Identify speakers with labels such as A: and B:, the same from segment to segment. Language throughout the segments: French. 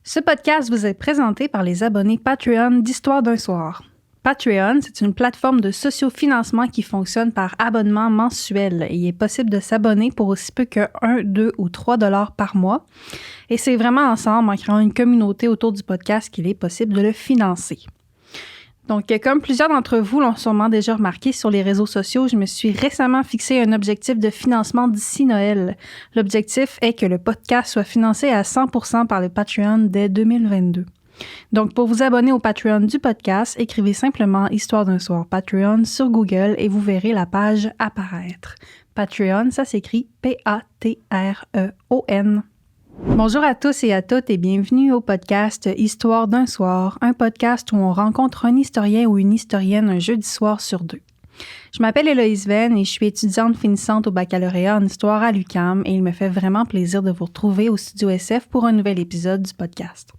A: Ce podcast vous est présenté par les abonnés Patreon d'Histoire d'un soir. Patreon, c'est une plateforme de sociofinancement qui fonctionne par abonnement mensuel. Il est possible de s'abonner pour aussi peu que 1, 2 ou 3 $ par mois. Et c'est vraiment ensemble, en créant une communauté autour du podcast, qu'il est possible de le financer. Donc, comme plusieurs d'entre vous l'ont sûrement déjà remarqué sur les réseaux sociaux, je me suis récemment fixé un objectif de financement d'ici Noël. L'objectif est que le podcast soit financé à 100% par le Patreon dès 2022. Donc, pour vous abonner au Patreon du podcast, écrivez simplement Histoire d'un soir Patreon sur Google et vous verrez la page apparaître. Patreon, ça s'écrit Patreon. Bonjour à tous et à toutes et bienvenue au podcast Histoire d'un soir, un podcast où on rencontre un historien ou une historienne un jeudi soir sur 2. Je m'appelle Héloïse Venn et je suis étudiante finissante au baccalauréat en histoire à l'UQAM et il me fait vraiment plaisir de vous retrouver au Studio SF pour un nouvel épisode du podcast.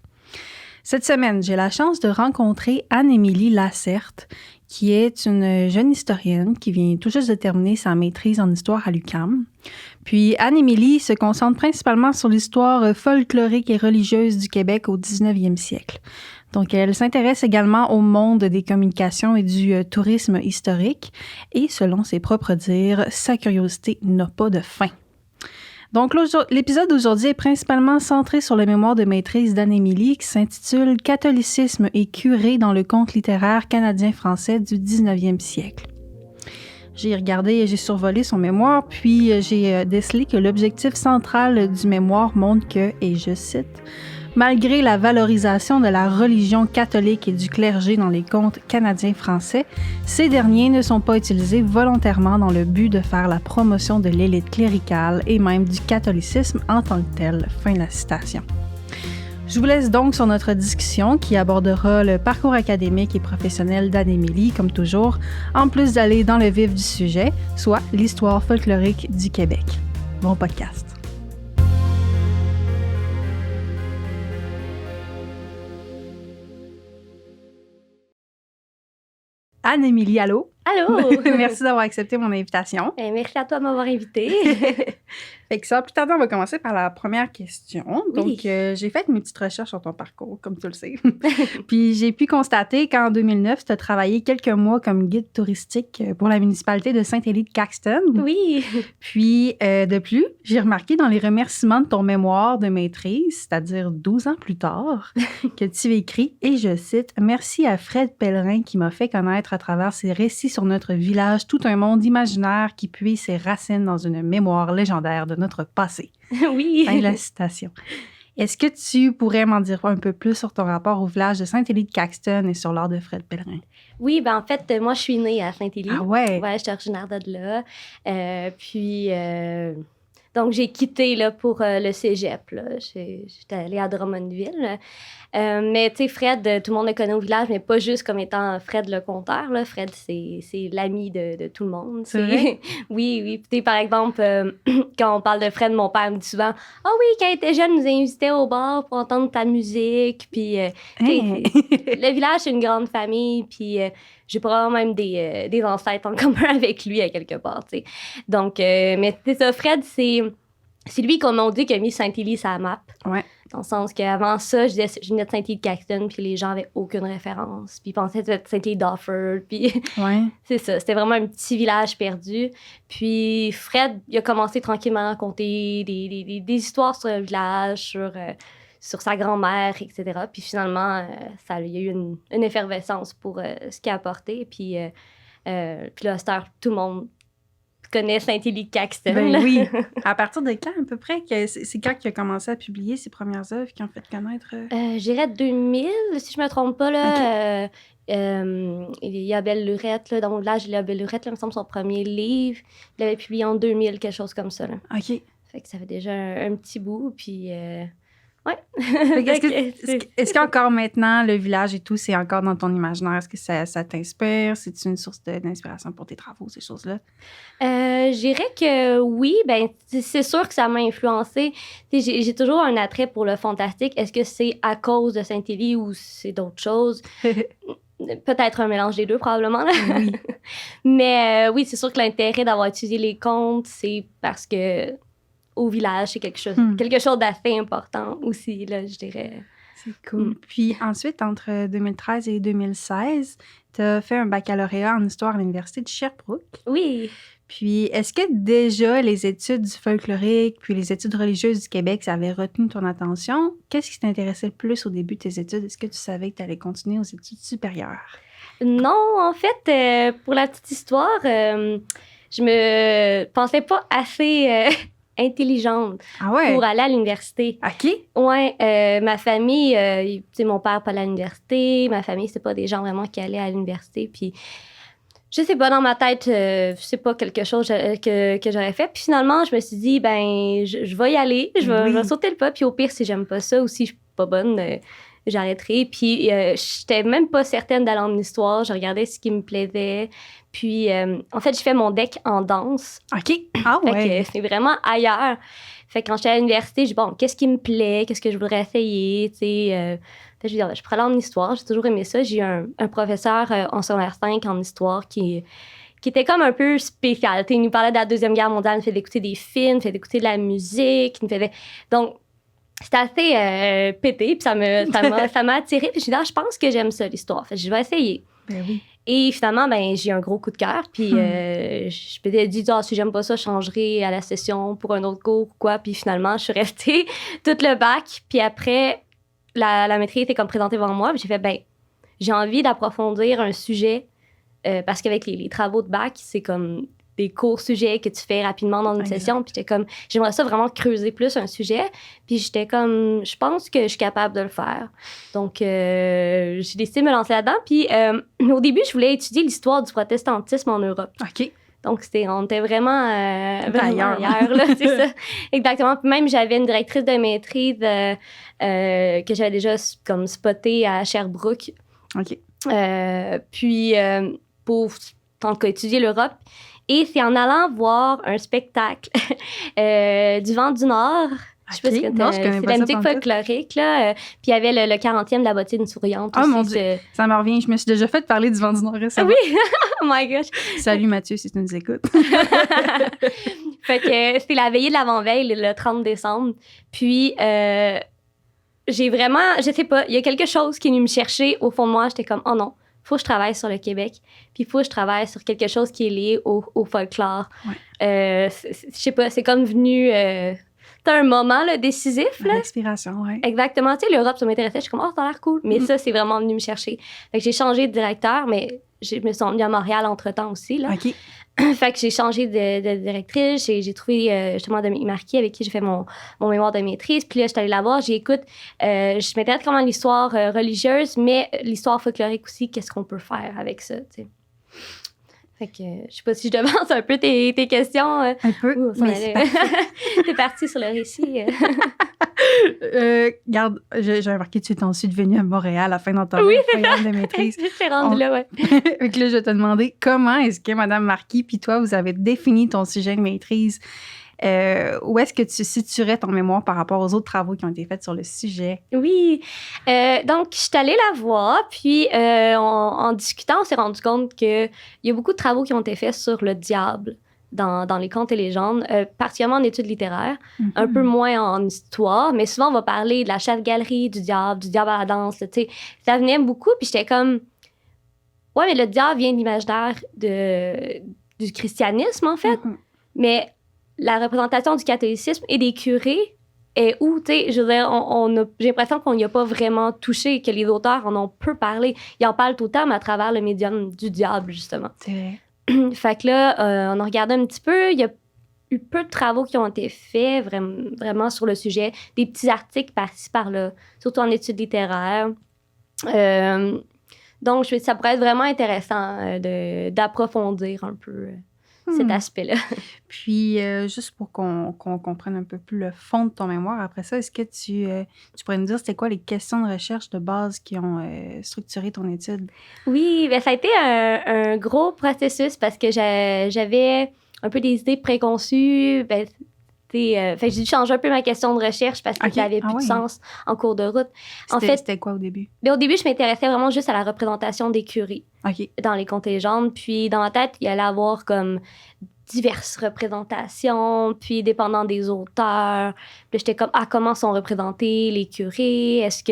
A: Cette semaine, j'ai la chance de rencontrer Anne-Émilie Lacerte, qui est une jeune historienne qui vient tout juste de terminer sa maîtrise en histoire à l'UQAM. Puis Anne-Émilie se concentre principalement sur l'histoire folklorique et religieuse du Québec au 19e siècle. Donc, elle s'intéresse également au monde des communications et du tourisme historique et, selon ses propres dires, sa curiosité n'a pas de fin. Donc, l'épisode d'aujourd'hui est principalement centré sur le mémoire de maîtrise d'Anne-Émilie qui s'intitule « Catholicisme et curé dans le conte littéraire canadien-français du 19e siècle ». J'ai regardé et j'ai survolé son mémoire, puis j'ai décelé que l'objectif central du mémoire montre que, et je cite, « Malgré la valorisation de la religion catholique et du clergé dans les contes canadiens-français, ces derniers ne sont pas utilisés volontairement dans le but de faire la promotion de l'élite cléricale et même du catholicisme en tant que tel. » Fin de la citation. Je vous laisse donc sur notre discussion qui abordera le parcours académique et professionnel d'Anne-Émilie, comme toujours, en plus d'aller dans le vif du sujet, soit l'histoire folklorique du Québec. Bon podcast! Anne-Émilie, allô?
B: Allô!
A: Merci d'avoir accepté mon invitation.
B: Merci à toi de m'avoir invitée.
A: Fait que sans plus tarder, on va commencer par la première question.
B: Oui.
A: Donc, j'ai fait mes petites recherches sur ton parcours, comme tu le sais. Puis, j'ai pu constater qu'en 2009, tu as travaillé quelques mois comme guide touristique pour la municipalité de Saint-Élie-de-Caxton.
B: Oui.
A: Puis, de plus, j'ai remarqué dans les remerciements de ton mémoire de maîtrise, c'est-à-dire 12 ans plus tard, que tu écris, et je cite, « Merci à Fred Pellerin qui m'a fait connaître à travers ses récits sur notre village tout un monde imaginaire qui puise ses racines dans une mémoire légendaire de notre passé. »
B: Oui.
A: Fin de la citation. Est-ce que tu pourrais m'en dire un peu plus sur ton rapport au village de Saint-Élie-de-Caxton et sur l'art de Fred Pellerin?
B: Oui, ben en fait, moi, je suis née à Saint-Élie.
A: Ah ouais?
B: Ouais, j'étais originaire de là. Donc, j'ai quitté là, pour le cégep. Là. J'étais allée à Drummondville. Mais tu sais, Fred, tout le monde le connaît au village, mais pas juste comme étant Fred le conteur. Là. Fred, c'est l'ami de tout le monde.
A: C'est vrai?
B: Oui, oui. Tu sais, par exemple, quand on parle de Fred, mon père me dit souvent « Ah oui, quand il était jeune, il nous invitait au bar pour entendre ta musique. » Puis, le village, c'est une grande famille. Puis, j'ai probablement même des ancêtres en commun avec lui à quelque part, tu sais. Donc, mais c'est ça, Fred, c'est lui qu'on m'a dit qui a mis Saint-Élie sur la map.
A: Ouais.
B: Dans le sens qu'avant ça, je venais de Saint-Élie-de-Caxton, puis les gens avaient aucune référence. Puis ils pensaient que c'était Saint-Élie-d'Offord. Puis
A: Ouais.
B: c'est ça, c'était vraiment un petit village perdu. Puis Fred, il a commencé tranquillement à raconter des histoires sur le village, sur sa grand-mère, etc. Puis finalement, il y a eu une effervescence pour ce qu'il a apporté. Puis là, tout le monde connaît Saint-Élie-de-Caxton.
A: Ben oui. À partir de quand, à peu près? C'est quand qu'il a commencé à publier ses premières œuvres qui ont fait connaître?
B: Je dirais 2000, si je me trompe pas. Là. Okay. Il y a Belle Lurette, là, dans mon village, il y a Belle Lurette, là, il me semble, son premier livre. Il l'avait publié en 2000, quelque chose comme ça. Là.
A: OK.
B: Fait que ça fait déjà un petit bout, puis... Ouais.
A: Est-ce qu'encore maintenant, le village et tout, c'est encore dans ton imaginaire? Est-ce que ça t'inspire? C'est-tu une source d'inspiration pour tes travaux, ces choses-là?
B: Je dirais que oui. Ben, c'est sûr que ça m'a influencée. J'ai toujours un attrait pour le fantastique. Est-ce que c'est à cause de Saint-Élie ou c'est d'autres choses? Peut-être un mélange des deux, probablement. Là.
A: Oui.
B: Mais oui, c'est sûr que l'intérêt d'avoir étudié les contes, c'est parce que au village, c'est quelque chose d'assez important aussi, là, je dirais.
A: C'est cool. Puis ensuite, entre 2013 et 2016, tu as fait un baccalauréat en histoire à l'Université de Sherbrooke.
B: Oui.
A: Puis, est-ce que déjà les études du folklorique puis les études religieuses du Québec, ça avait retenu ton attention? Qu'est-ce qui t'intéressait le plus au début de tes études? Est-ce que tu savais que tu allais continuer aux études supérieures?
B: Non, en fait, pour la petite histoire, je me pensais pas assez intelligente pour aller à l'université.
A: OK.
B: Ouais, ma famille, tu sais, mon père pas allé à l'université, ma famille, c'est pas des gens vraiment qui allaient à l'université, puis je sais pas, dans ma tête, c'est pas quelque chose que j'aurais fait. Puis finalement, je me suis dit, ben, je vais y aller, je vais sauter le pas. Puis au pire, si j'aime pas ça ou si je suis pas bonne, j'arrêterai. Puis j'étais même pas certaine d'aller en histoire. Je regardais ce qui me plaisait. Puis en fait, j'ai fait mon deck en danse.
A: OK. Ah ouais.
B: Fait que c'est vraiment ailleurs. Fait que quand j'étais à l'université, je dis, bon, qu'est-ce qui me plaît? Qu'est-ce que je voudrais essayer? Tu sais, je veux dire, je pourrais aller en histoire. J'ai toujours aimé ça. J'ai eu un professeur en secondaire 5 en histoire qui était comme un peu spécial. Tu sais, il nous parlait de la Deuxième Guerre mondiale, il nous faisait écouter des films, il nous faisait écouter de la musique. Donc, c'était assez pété, puis ça m'a attirée. Puis je me suis dit, je pense que j'aime ça, l'histoire. Fait que je vais essayer.
A: Ben oui.
B: Et finalement, ben, j'ai eu un gros coup de cœur. Puis je m'étais dit, si j'aime pas ça, je changerai à la session pour un autre cours ou quoi. Puis finalement, je suis restée tout le bac. Puis après, la maîtrise était comme présentée devant moi. Puis j'ai fait, ben, j'ai envie d'approfondir un sujet parce qu'avec les travaux de bac, c'est comme des courts sujets que tu fais rapidement dans une session. Puis j'étais comme, j'aimerais ça vraiment creuser plus un sujet. Puis j'étais comme, je pense que je suis capable de le faire. Donc, j'ai décidé de me lancer là-dedans. Puis au début, je voulais étudier l'histoire du protestantisme en Europe.
A: OK.
B: Donc, on était vraiment ailleurs, là, c'est ça. Exactement. Puis même, j'avais une directrice de maîtrise que j'avais déjà comme spotée à Sherbrooke.
A: OK.
B: Puis, pour tant qu'étudier l'Europe. Et c'est en allant voir un spectacle du Vent du Nord. Je sais pas si c'est la musique folklorique, là. Puis il y avait le 40e de la bottine souriante.
A: Oh mon Dieu, ça me revient. Je me suis déjà fait parler du Vent du Nord récemment.
B: Oui, oh my gosh.
A: Salut Mathieu, si tu nous écoutes.
B: Fait que c'était la veillée de l'avant-veille, le 30 décembre. Puis j'ai vraiment, je sais pas, il y a quelque chose qui est venu me chercher au fond de moi. J'étais comme, oh non, faut que je travaille sur le Québec. Puis il faut que je travaille sur quelque chose qui est lié au folklore. Ouais. Je sais pas, c'est comme venu... c'est un moment là, décisif.
A: L'expiration, oui.
B: Exactement. Tu sais, l'Europe, ça m'intéressait. Je suis comme, oh, ça a l'air cool. Mais ça, c'est vraiment venu me chercher. Fait que j'ai changé de directeur, mais je me suis emmenée à Montréal entre-temps aussi. Là.
A: OK.
B: Fait que j'ai changé de directrice. J'ai trouvé justement Dominique Marquis avec qui j'ai fait mon mémoire de maîtrise. Puis là, je suis allée la voir. J'ai écoute, je m'intéresse comment l'histoire religieuse, mais l'histoire folklorique aussi, qu'est-ce qu'on peut faire avec ça, tu sais. Fait que je sais pas si je devance un peu tes questions.
A: Un peu, mais
B: t'es partie sur le récit.
A: Regarde, j'ai remarqué que tu es ensuite venue à Montréal à la fin de ton programme de maîtrise.
B: Je suis rendue là, ouais.
A: Donc là, je vais te demander comment est-ce que Mme Marquis puis toi, vous avez défini ton sujet de maîtrise? Où est-ce que tu situerais ton mémoire par rapport aux autres travaux qui ont été faits sur le sujet?
B: Oui. Donc, je suis allée la voir, puis en discutant, on s'est rendu compte qu'il y a beaucoup de travaux qui ont été faits sur le diable dans les contes et légendes, particulièrement en études littéraires, un peu moins en histoire, mais souvent, on va parler de la chasse-galerie, du diable à la danse, tu sais. Ça venait beaucoup, puis j'étais comme... Ouais, mais le diable vient de l'imaginaire du christianisme, en fait. Mais la représentation du catholicisme et des curés est où, tu sais, je veux dire, j'ai l'impression qu'on n'y a pas vraiment touché, que les auteurs en ont peu parlé. Ils en parlent tout le temps, mais à travers le médium du diable, justement.
A: C'est vrai.
B: Fait que là, on a regardé un petit peu. Il y a eu peu de travaux qui ont été faits vraiment sur le sujet. Des petits articles par-ci, par-là, surtout en études littéraires. Donc, je me dis, ça pourrait être vraiment intéressant d'approfondir un peu cet aspect-là.
A: Puis, juste pour qu'on comprenne un peu plus le fond de ton mémoire, après ça, est-ce que tu pourrais nous dire c'était quoi les questions de recherche de base qui ont structuré ton étude?
B: Oui, bien, ça a été un gros processus parce que j'avais un peu des idées préconçues. Ben, fait que j'ai dû changer un peu ma question de recherche parce que ça n'avait plus de sens en cours de route. En fait,
A: c'était quoi au début?
B: Au début, je m'intéressais vraiment juste à la représentation des curés dans les contes et légendes. Puis, dans ma tête, il allait avoir comme diverses représentations, puis dépendant des auteurs. Puis j'étais comme, comment sont représentés les curés? Est-ce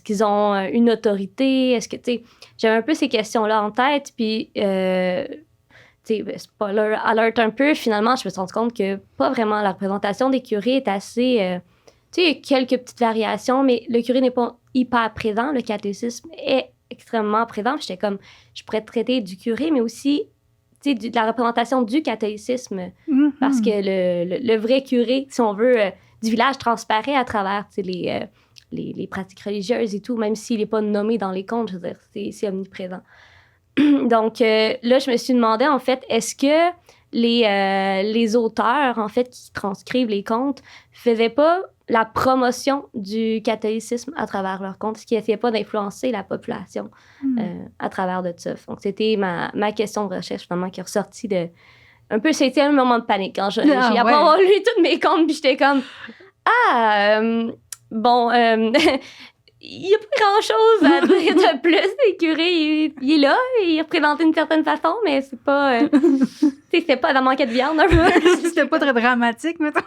B: qu'ils ont une autorité? Est-ce que, tu sais, j'avais un peu ces questions-là en tête, puis, tu sais, spoiler alert un peu, finalement, je me suis rendu compte que pas vraiment la représentation des curés est assez... tu sais, il y a quelques petites variations, mais le curé n'est pas hyper présent. Le catéchisme est extrêmement présent. J'étais comme, je pourrais traiter du curé, mais aussi de la représentation du catholicisme, parce que le vrai curé, si on veut, du village transparaît à travers les pratiques religieuses et tout, même s'il n'est pas nommé dans les contes, je veux dire, c'est omniprésent. Donc là, je me suis demandé, en fait, est-ce que les auteurs, en fait, qui transcrivent les contes, faisaient pas la promotion du catholicisme à travers leurs contes, ce qui n'essayait pas d'influencer la population à travers de ça. Donc, c'était ma question de recherche, finalement, qui est ressortie de... Un peu, c'était un moment de panique quand j'ai après avoir lu tous mes contes, puis j'étais comme... bon... il n'y a pas grand-chose à dire de plus. Le curé, il est là, il représente d'une certaine façon, mais c'est pas... c'était pas la manquette de viande, un peu.
A: C'était pas très dramatique, mettons.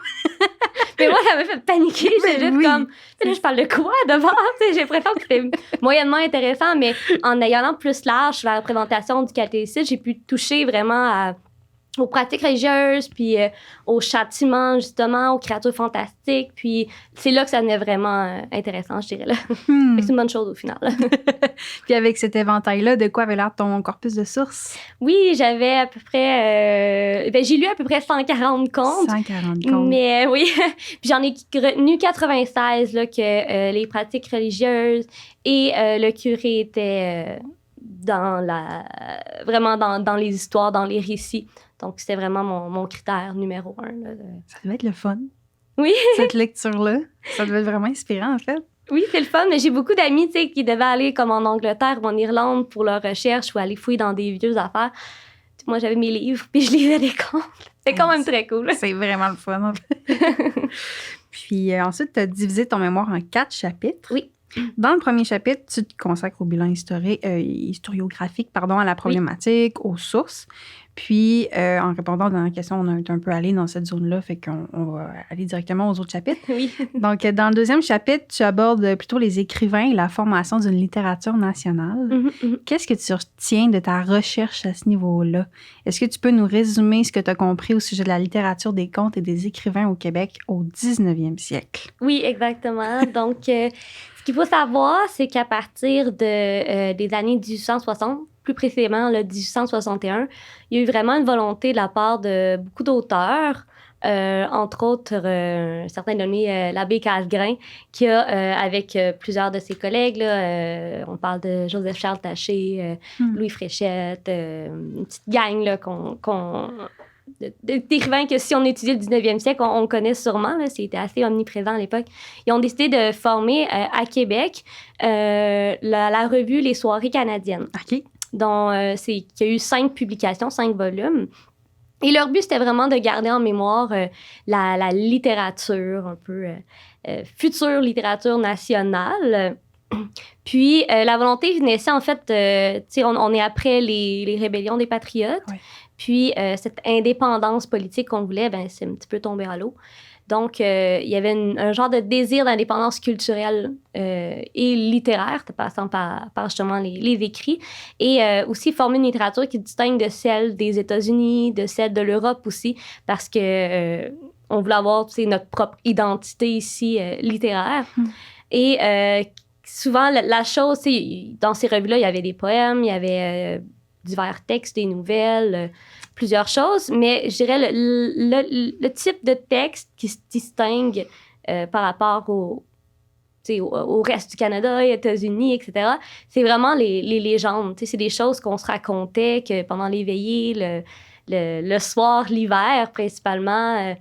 B: Mais moi, ça m'a fait paniquer. J'étais juste comme... Là, je parle de quoi devant? J'ai l'impression que c'était moyennement intéressant, mais en ayant plus large sur la représentation du catéchisme, j'ai pu toucher vraiment aux pratiques religieuses, puis aux châtiments, justement, aux créatures fantastiques. Puis c'est là que ça devenait vraiment intéressant, je dirais. Là. C'est une bonne chose au final.
A: Puis avec cet éventail-là, de quoi avait l'air ton corpus de sources?
B: Oui, j'avais à peu près... j'ai lu à peu près 140 contes.
A: 140 contes.
B: Mais oui, puis j'en ai retenu 96, là, que les pratiques religieuses et le curé étaient... vraiment dans les histoires, dans les récits. Donc, c'était vraiment mon critère numéro 1. Là.
A: Ça devait être le fun.
B: Oui.
A: Cette lecture-là, ça devait être vraiment inspirant, en fait.
B: Oui, c'est le fun, mais j'ai beaucoup d'amis, tu sais, qui devaient aller comme en Angleterre ou en Irlande pour leur recherche ou aller fouiller dans des vieux affaires. Moi, j'avais mes livres, puis je lisais des contes. C'est quand même très cool.
A: C'est vraiment le fun, en fait. Puis ensuite, tu as divisé ton mémoire en 4 chapitres.
B: Oui.
A: Dans le premier chapitre, tu te consacres au bilan historiographique, à la problématique, aux sources. Puis, en répondant à la question, on est un peu allé dans cette zone-là, fait qu'on va aller directement aux autres chapitres.
B: Oui.
A: Donc, dans le deuxième chapitre, tu abordes plutôt les écrivains et la formation d'une littérature nationale. Qu'est-ce que tu retiens de ta recherche à ce niveau-là? Est-ce que tu peux nous résumer ce que tu as compris au sujet de la littérature des contes et des écrivains au Québec au 19e siècle?
B: Oui, exactement. Donc, ce qu'il faut savoir, c'est qu'à partir des années 1860, plus précisément, le 1861, il y a eu vraiment une volonté de la part de beaucoup d'auteurs, entre autres, certains nommés l'abbé Casgrain, qui a, avec plusieurs de ses collègues, là, on parle de Joseph-Charles Taché, Louis Fréchette, une petite gang là, d'écrivains que si on étudie le 19e siècle, on connaît sûrement. Là, c'était assez omniprésent à l'époque. Ils ont décidé de former à Québec la revue Les Soirées canadiennes.
A: OK.
B: Dont qui a eu 5 publications, 5 volumes. Et leur but, c'était vraiment de garder en mémoire la littérature, un peu future littérature nationale. Puis, la volonté naissait, en fait, on est après les rébellions des Patriotes. Ouais. Puis, cette indépendance politique qu'on voulait, c'est un petit peu tombé à l'eau. Donc, il y avait un genre de désir d'indépendance culturelle et littéraire, passant par justement les écrits, et aussi former une littérature qui distingue de celle des États-Unis, de celle de l'Europe aussi, parce que on voulait avoir notre propre identité ici littéraire. Et souvent, la chose, dans ces revues-là, il y avait des poèmes, il y avait divers textes, des nouvelles, plusieurs choses, mais je dirais le type de texte qui se distingue par rapport au reste du Canada, États-Unis, etc., c'est vraiment les légendes. C'est des choses qu'on se racontait que pendant les veillées, le soir, l'hiver principalement,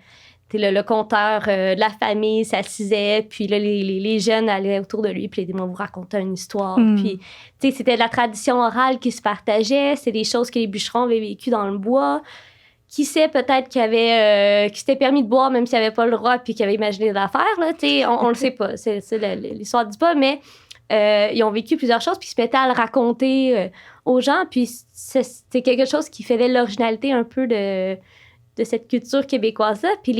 B: le conteur de la famille s'assisait, puis là, les jeunes allaient autour de lui, puis moi, vous racontait une histoire. Puis, c'était de la tradition orale qui se partageait, c'est des choses que les bûcherons avaient vécues dans le bois. Qui sait, peut-être qui s'était permis de boire, même s'il n'avait pas le droit, puis qui avait imaginé des affaires, là, on le sait pas. L'histoire ne dit pas, mais ils ont vécu plusieurs choses, puis ils se mettaient à le raconter aux gens. Puis c'était quelque chose qui faisait l'originalité un peu de cette culture québécoise-là. Puis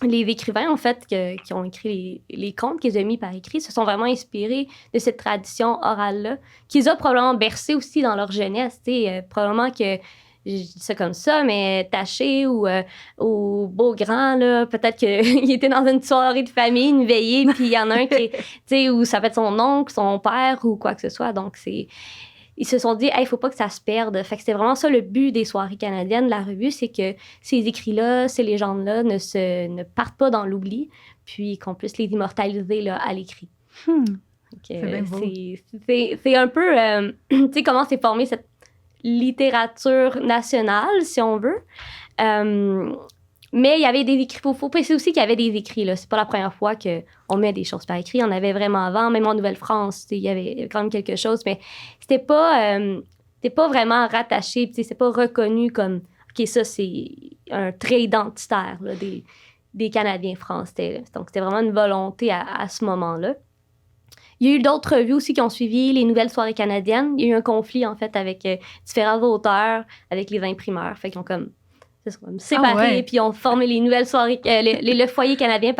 B: les écrivains, en fait, qui ont écrit les contes qu'ils ont mis par écrit, se sont vraiment inspirés de cette tradition orale-là, qu'ils ont probablement bercé aussi dans leur jeunesse. Probablement que, je dis ça comme ça, mais Taché ou Beaugrand, là, peut-être qu'il était dans une soirée de famille, une veillée, puis il y en a un qui est, où ça peut être son oncle, son père ou quoi que ce soit. Donc, ils se sont dit, il faut pas que ça se perde. Fait que c'était vraiment ça le but des soirées canadiennes de la revue, c'est que ces écrits-là, ces légendes-là ne partent pas dans l'oubli, puis qu'on puisse les immortaliser là, à l'écrit.
A: C'est bien beau.
B: C'est un peu, tu sais, comment s'est formée cette littérature nationale, si on veut. Mais il y avait des écrits. Faut préciser aussi qu'il y avait des écrits. Là. C'est pas la première fois qu'on met des choses par écrit. On avait vraiment avant, même en Nouvelle-France, il y avait quand même quelque chose. Mais c'était pas vraiment rattaché. C'est pas reconnu comme, OK, ça, c'est un trait identitaire là, des Canadiens français. Donc, c'était vraiment une volonté à ce moment-là. Il y a eu d'autres revues aussi qui ont suivi les nouvelles soirées canadiennes. Il y a eu un conflit, en fait, avec différents auteurs, avec les imprimeurs. Fait qu'ils ont comme séparé, puis ils ont formé les nouvelles soirées, le foyer canadien,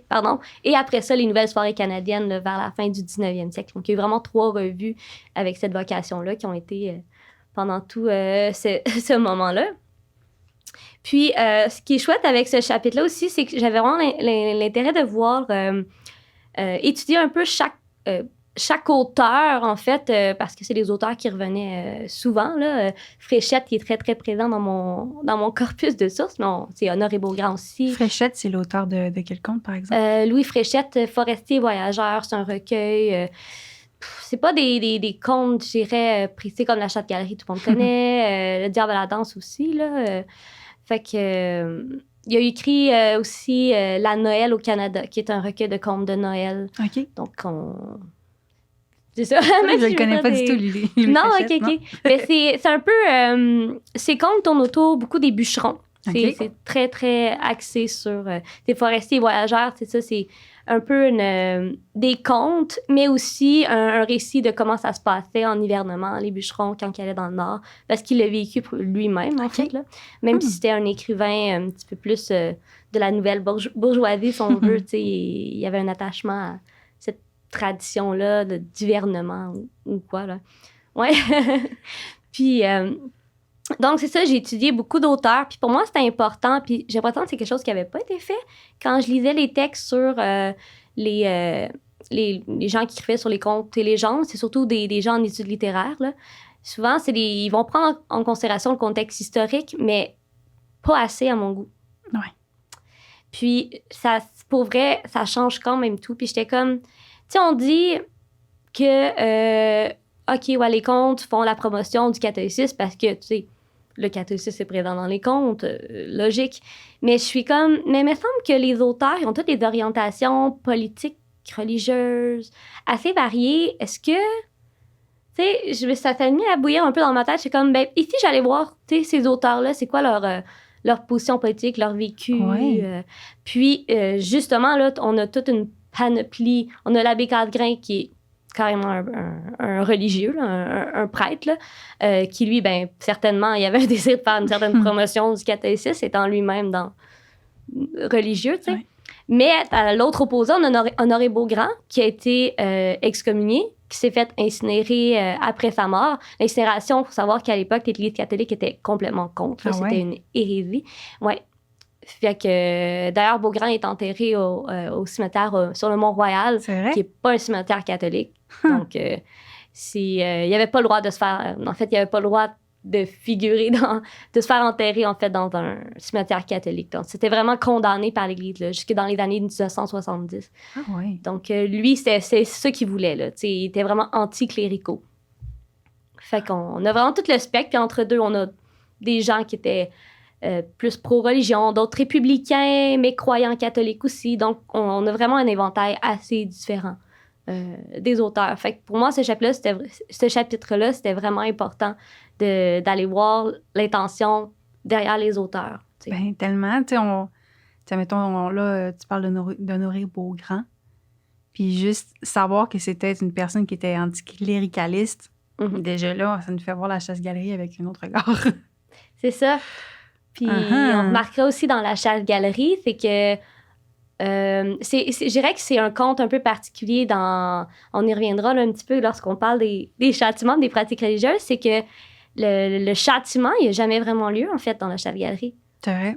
B: pardon. Et après ça, les nouvelles soirées canadiennes là, vers la fin du 19e siècle. Donc, il y a eu vraiment 3 revues avec cette vocation-là qui ont été pendant tout ce moment-là. Puis, ce qui est chouette avec ce chapitre-là aussi, c'est que j'avais vraiment l'intérêt de voir étudier un peu chaque auteur, en fait, parce que c'est des auteurs qui revenaient souvent. Là. Fréchette, qui est très, très présent dans mon corpus de sources, mais c'est Honoré Beaugrand aussi.
A: Fréchette, c'est l'auteur de quel conte, par exemple?
B: Louis Fréchette, Forestier et Voyageur, c'est un recueil. C'est pas des contes, je dirais, précis comme La Chatte-Galerie, tout le monde connaît. Le Diable à la danse aussi, là. Fait que... il a écrit aussi La Noël au Canada, qui est un recueil de contes de Noël.
A: OK.
B: Donc, c'est ça.
A: Je ne connais pas du tout, Lily.
B: Non, OK. Mais c'est un peu... ces contes tournent autour beaucoup des bûcherons. C'est très, très axé sur des forestiers et voyageurs. C'est ça, c'est un peu des contes, mais aussi un récit de comment ça se passait en hivernement, les bûcherons, quand ils allaient dans le Nord, parce qu'il l'a vécu lui-même, en fait. Là. Même si c'était un écrivain un petit peu plus de la nouvelle bourgeoisie, si on veut, il y avait un attachement à cette tradition-là d'hivernement ou quoi, là. Ouais. Puis... donc, c'est ça, j'ai étudié beaucoup d'auteurs. Puis pour moi, c'était important. Puis j'ai l'impression que c'est quelque chose qui n'avait pas été fait. Quand je lisais les textes sur les gens qui écrivaient sur les contes et légendes, c'est surtout des gens en études littéraires. Là. Souvent, ils vont prendre en considération le contexte historique, mais pas assez à mon goût.
A: Ouais.
B: Puis, pour vrai, ça change quand même tout. Puis j'étais comme... Tu sais, on dit que... OK, ouais, les contes font la promotion du catholicisme parce que, tu sais, le catholicisme est présent dans les contes, logique. Mais je suis comme... Mais il me semble que les auteurs, ils ont toutes des orientations politiques, religieuses, assez variées. Est-ce que... Tu sais, ça s'est mis à bouillir un peu dans ma tête. Je suis comme, ben, ici, j'allais voir, tu sais, ces auteurs-là, c'est quoi leur position politique, leur vécu.
A: Ouais.
B: Puis, justement, là, on a toute une panoplie. On a l'abbé Casgrain qui est carrément un religieux, là, un prêtre, là, qui, lui, ben, certainement, il avait un désir de faire une certaine promotion du catholicisme, étant lui-même religieux, tu sais. Ouais. Mais à l'autre opposé, on a Honoré Beaugrand, qui a été excommunié, qui s'est fait incinérer après sa mort. L'incinération, il faut savoir qu'à l'époque, l'Église catholique était complètement contre. Ah, c'était une hérésie. Ouais. Fait que, d'ailleurs, Beaugrand est enterré au cimetière sur le Mont-Royal, qui n'est pas un cimetière catholique. Donc, il n'y avait pas le droit de se faire... En fait, il n'y avait pas le droit de figurer, de se faire enterrer, en fait, dans un cimetière catholique. Donc, c'était vraiment condamné par l'Église, là, jusque dans les années 1970.
A: Ah oui.
B: Donc, lui, c'est ce qu'il voulait, là. Il était vraiment anti-cléricaux. Fait qu'on a vraiment tout le spectre. Puis entre deux, on a des gens qui étaient... plus pro-religion, d'autres républicains, mais croyants catholiques aussi. Donc, on a vraiment un éventail assez différent des auteurs. Fait que pour moi, ce chapitre-là, c'était vraiment important d'aller voir l'intention derrière les auteurs. T'sais.
A: Ben tellement. Tu sais, mettons, là, tu parles d'Honoré Beaugrand. Puis juste savoir que c'était une personne qui était anticléricaliste, déjà là, ça nous fait voir la chasse-galerie avec un autre regard.
B: C'est ça. Puis on remarquera aussi dans la chasse-galerie, c'est que je dirais que c'est un conte un peu particulier on y reviendra là, un petit peu lorsqu'on parle des châtiments, des pratiques religieuses, c'est que le châtiment, il n'a jamais vraiment lieu, en fait, dans la chasse-galerie.
A: C'est vrai.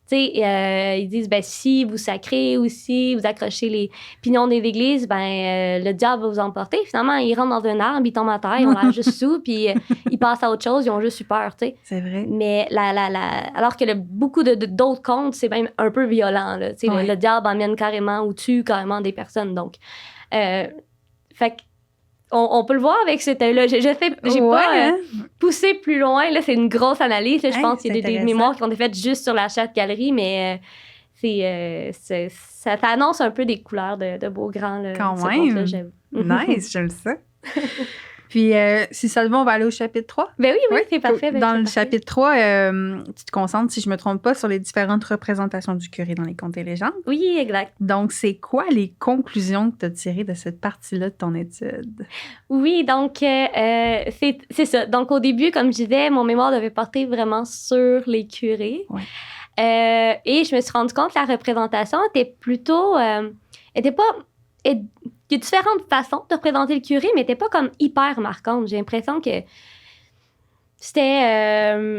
B: Tu sais, ils disent, si vous sacrez ou si vous accrochez les pignons de l'église, le diable va vous emporter. Finalement, ils rentrent dans un arbre, ils tombent à terre, ils ont l'air juste sous, puis ils passent à autre chose, ils ont juste eu peur, tu sais.
A: C'est vrai.
B: Mais alors que beaucoup d'autres contes, c'est même un peu violent, là. Tu sais, le diable emmène carrément ou tue carrément des personnes, donc. Fait que on peut le voir avec cet œil-là. J'ai pas poussé plus loin. Là, c'est une grosse analyse. Là, je pense qu'il y a des mémoires qui ont été faites juste sur la chasse-galerie, mais ça annonce un peu des couleurs de Beaugrand. Là,
A: quand même. Nice, j'aime ça. Puis, si ça te va, on va aller au chapitre 3.
B: Ben oui, c'est parfait.
A: Dans le chapitre 3, tu te concentres, si je ne me trompe pas, sur les différentes représentations du curé dans les contes et légendes.
B: Oui, exact.
A: Donc, c'est quoi les conclusions que tu as tirées de cette partie-là de ton étude?
B: Oui, donc, c'est ça. Donc, au début, comme je disais, mon mémoire devait porter vraiment sur les curés.
A: Ouais.
B: Et je me suis rendu compte que la représentation était plutôt... Il y a différentes façons de représenter le curé, mais n'était pas comme hyper marquante. J'ai l'impression que c'était...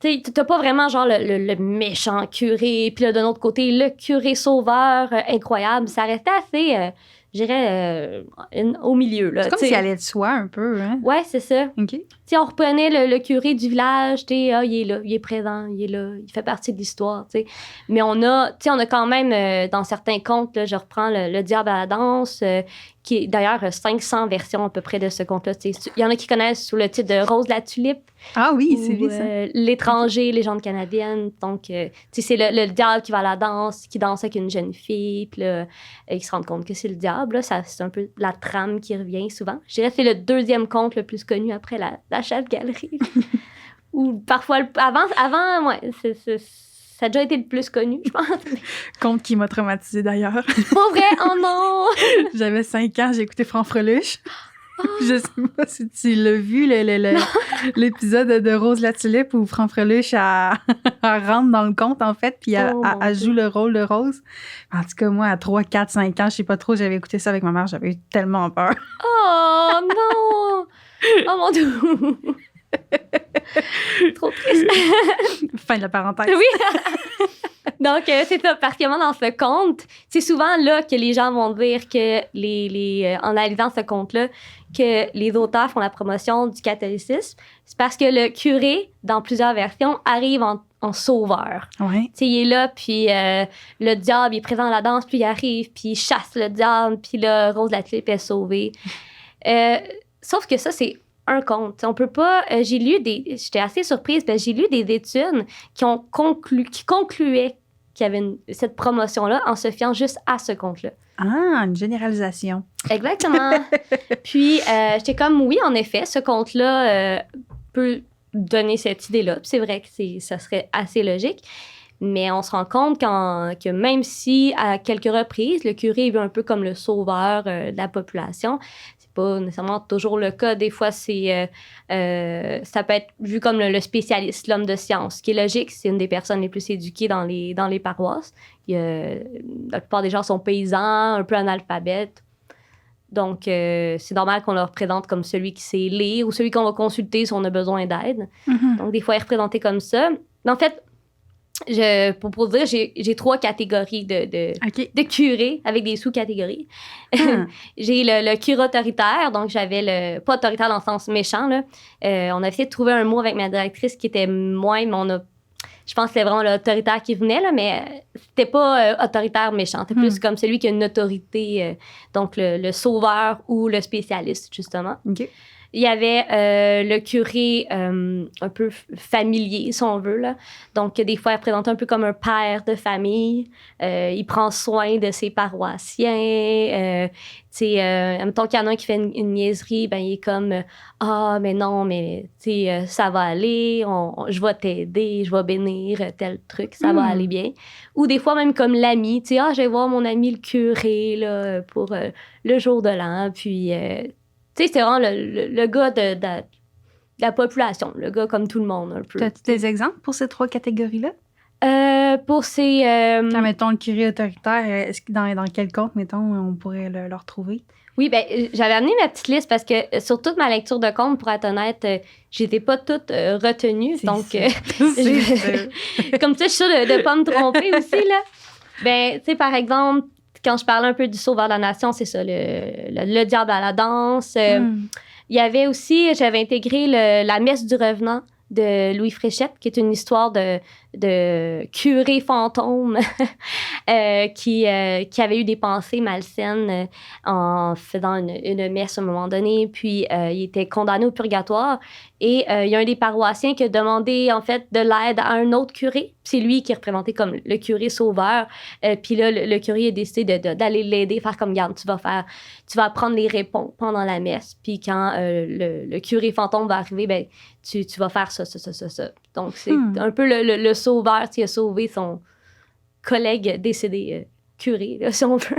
B: tu n'as pas vraiment genre le méchant curé, puis là, d'un autre côté, le curé sauveur incroyable. Ça restait assez, je dirais, au milieu. Là,
A: c'est comme s'il allait de soi un peu. Hein?
B: Ouais, c'est ça.
A: OK.
B: On reprenait le curé du village, il est là, il est présent, il est là, il fait partie de l'histoire. T'sais. Mais on a quand même, dans certains contes, là, je reprends le Diable à la danse, qui est d'ailleurs 500 versions à peu près de ce conte-là. Il y en a qui connaissent sous le titre de Rose la tulipe.
A: Ah oui, c'est bien ça.
B: L'étranger, légende canadienne. Donc, c'est le diable qui va à la danse, qui danse avec une jeune fille, puis là, ils se rendent compte que c'est le diable. Là, c'est un peu la trame qui revient souvent. Je dirais que c'est le deuxième conte le plus connu après la chasse-galerie. Ou parfois, avant ouais, ça a déjà été le plus connu, je pense.
A: Conte qui m'a traumatisée d'ailleurs.
B: Pas vrai? Oh non!
A: J'avais 5 ans, j'ai écouté Franfreluche. Je sais pas si tu l'as vu, l'épisode de Rose la tulipe où Franfreluche elle rentre dans le conte, en fait, puis elle joue le rôle de Rose. En tout cas, moi, à 3, 4, 5 ans, je sais pas trop, j'avais écouté ça avec ma mère, j'avais eu tellement peur.
B: Oh non! Oh mon Dieu! Trop triste.
A: Fin de la parenthèse.
B: Oui. Donc, c'est ça, particulièrement dans ce conte, c'est souvent là que les gens vont dire que, en analysant ce conte-là, que les auteurs font la promotion du catholicisme. C'est parce que le curé, dans plusieurs versions, arrive en sauveur.
A: Ouais.
B: Il est là, puis le diable il est présent à la danse, puis il arrive, puis il chasse le diable, puis là, Rose la tulipe est sauvée. Sauf que ça, c'est un conte. On peut pas... j'étais assez surprise, parce que j'ai lu des études qui concluaient qu'il y avait cette promotion-là en se fiant juste à ce conte-là.
A: Ah, une généralisation.
B: Exactement. Puis, j'étais comme, oui, en effet, ce conte-là peut donner cette idée-là. Puis c'est vrai que ça serait assez logique. Mais on se rend compte que même si, à quelques reprises, le curé est vu un peu comme le sauveur de la population, c'est pas nécessairement toujours le cas. Des fois, ça peut être vu comme le spécialiste, l'homme de science, ce qui est logique. C'est une des personnes les plus éduquées dans les paroisses. La plupart des gens sont paysans, un peu analphabètes. Donc, c'est normal qu'on le représente comme celui qui sait lire ou celui qu'on va consulter si on a besoin d'aide. Mm-hmm. Donc, des fois, il est représenté comme ça. Mais en fait, pour dire, j'ai 3 catégories de curés avec des sous-catégories. J'ai le curé autoritaire, donc j'avais pas autoritaire dans le sens méchant. Là. On a essayé de trouver un mot avec ma directrice qui était moins, mais je pense que c'était vraiment l'autoritaire qui venait, là, mais c'était pas autoritaire méchant. C'était plus comme celui qui a une autorité, donc le sauveur ou le spécialiste, justement.
A: Okay.
B: il y avait le curé un peu familier, si on veut, là. Donc, des fois, il représente un peu comme un père de famille. Il prend soin de ses paroissiens. Mettons qu'il y en a un qui fait une niaiserie, ben, il est comme ah, mais non, mais ça va aller, je vais t'aider, je vais bénir tel truc, ça va aller bien. Ou des fois, même comme l'ami, je vais voir mon ami le curé là, pour le jour de l'an. Puis, c'est vraiment le gars de la population, le gars comme tout le monde, un peu.
A: T'as-tu des exemples pour ces 3 catégories-là?
B: Pour ces...
A: mettons, le curé autoritaire, est-ce que dans quel conte, mettons, on pourrait le retrouver?
B: Oui, ben j'avais amené ma petite liste parce que sur toute ma lecture de contes, pour être honnête, j'étais pas toute retenue. Donc, comme ça, je suis sûre de pas me tromper aussi, là. Ben, tu sais, par exemple, quand je parlais un peu du Sauveur de la Nation, c'est ça, le diable à la danse. Il y avait aussi, j'avais intégré la messe du revenant de Louis Fréchette, qui est une histoire de curé fantôme qui avait eu des pensées malsaines en faisant une messe à un moment donné, puis il était condamné au purgatoire. Et il y a un des paroissiens qui a demandé, en fait, de l'aide à un autre curé. C'est lui qui est représenté comme le curé sauveur. Puis là, le curé a décidé d'aller l'aider, faire comme, garde, tu vas apprendre les réponses pendant la messe. Puis quand le curé fantôme va arriver, ben, tu vas faire ça. Donc, c'est un peu le sauveur qui a sauvé son collègue décédé, curé, là, si on veut.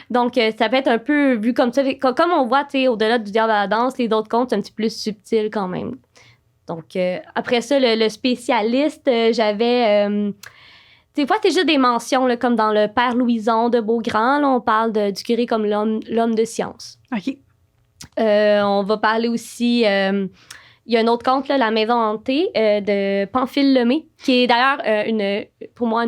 B: Donc, ça peut être un peu vu comme ça. Comme on voit, au-delà du diable à la danse, les autres contes, c'est un petit peu plus subtil quand même. Donc, après ça, le spécialiste, j'avais... des fois, c'est juste des mentions, là, comme dans le Père Louison de Beaugrand. Là, on parle du curé comme l'homme de science.
A: OK.
B: On va parler aussi... il y a un autre conte, là, La Maison hantée, de Pamphile Lemay, qui est d'ailleurs, pour moi,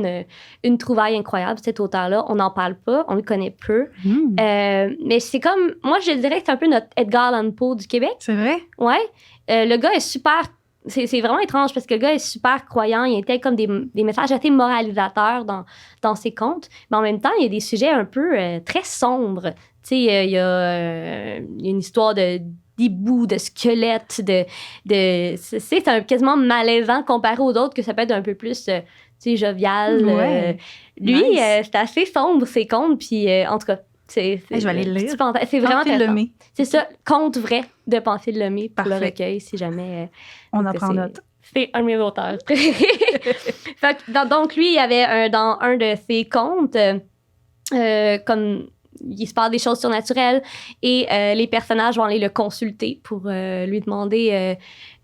B: une trouvaille incroyable, cet auteur-là. On n'en parle pas, on le connaît peu. Mais c'est comme... Moi, je dirais que c'est un peu notre Edgar Allan Poe du Québec.
A: C'est vrai?
B: Ouais. Le gars est super... C'est vraiment étrange parce que le gars est super croyant. Il intègre comme des messages assez moralisateurs dans ses contes. Mais en même temps, il y a des sujets un peu très sombres. Tu sais, il y a une histoire d'hibou, de squelettes, c'est quasiment malaisant comparé aux autres que ça peut être un peu plus, jovial.
A: Ouais.
B: Lui,
A: Nice.
B: c'est assez sombre, ses contes, puis en tout cas, je
A: vais aller le lire.
B: C'est vraiment
A: Pamphile
B: intéressant.
A: Lemay.
B: C'est ça, conte vrai de Pamphile Lemay pour
A: Parfait.
B: le recueil, si jamais...
A: On en prend note.
B: C'est un de mes auteurs préférés. Donc, lui, il y avait dans un de ses contes, comme... Il se passe des choses surnaturelles et les personnages vont aller le consulter pour lui demander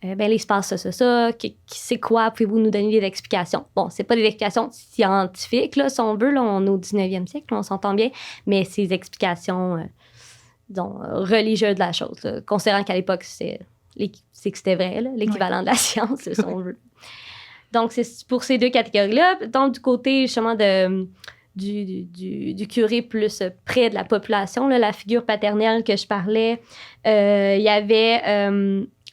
B: là, il se passe ça, c'est quoi, pouvez-vous nous donner des explications? Bon, c'est pas des explications scientifiques, là, si on veut, là, on est au 19e siècle, là, on s'entend bien, mais c'est des explications religieuses de la chose, là, considérant qu'à l'époque, c'est que c'était vrai, là, l'équivalent de la science, si on veut. Donc, c'est pour ces 2 catégories-là. Donc, du côté, justement, du curé plus près de la population, là, la figure paternelle que je parlais. Il y avait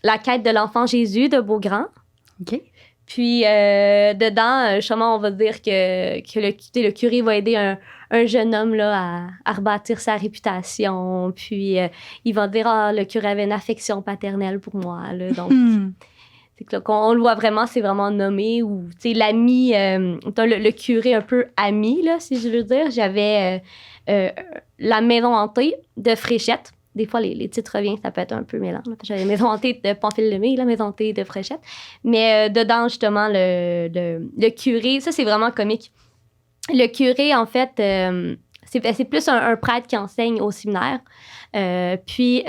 B: La quête de l'enfant Jésus de Beaugrand.
A: OK.
B: Puis, dedans, justement, on va dire que le curé va aider un jeune homme là, à rebâtir sa réputation. Puis, il va dire, le curé avait une affection paternelle pour moi. Là, donc... C'est que là, on le voit vraiment, c'est vraiment nommé. Ou, tu sais, l'ami, le curé un peu ami, là, si je veux dire. J'avais La Maison hantée de Fréchette. Des fois, les titres reviennent, ça peut être un peu mélange. J'avais La Maison hantée de Pamphile Lemay, La Maison hantée de Fréchette. Mais dedans, justement, le curé, ça, c'est vraiment comique. Le curé, en fait, c'est plus un prêtre qui enseigne au séminaire. Puis,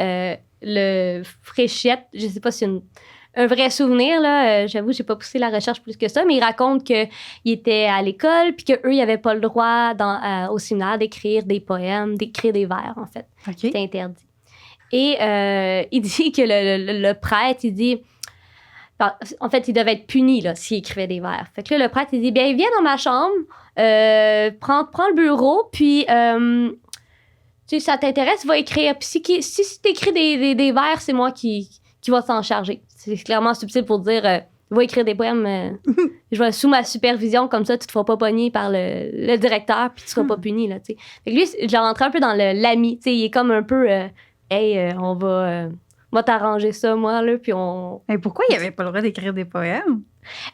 B: le Fréchette, je sais pas si c'est un vrai souvenir, là. J'avoue, j'ai pas poussé la recherche plus que ça, mais il raconte qu'il était à l'école puis qu'eux, ils n'avaient pas le droit au séminaire d'écrire des poèmes, d'écrire des vers, en fait.
A: OK.
B: C'était interdit. Et il dit que le prêtre, il dit... En fait, il devait être puni là, s'il écrivait des vers. Fait que là, le prêtre, il dit, bien, viens dans ma chambre, prends le bureau, puis... tu sais, ça t'intéresse, va écrire. Puis si t'écris des vers, c'est moi qui va s'en charger. C'est clairement subtil pour dire, va écrire des poèmes, je vais sous ma supervision, comme ça, tu te feras pas pogner par le directeur, puis tu seras pas puni, là, tu sais. Fait que lui, je l'ai rentré un peu dans l'ami, tu sais, il est comme un peu, on va moi, t'arranger ça, moi, là, puis on...
A: Et pourquoi il n'y avait pas le droit d'écrire des poèmes?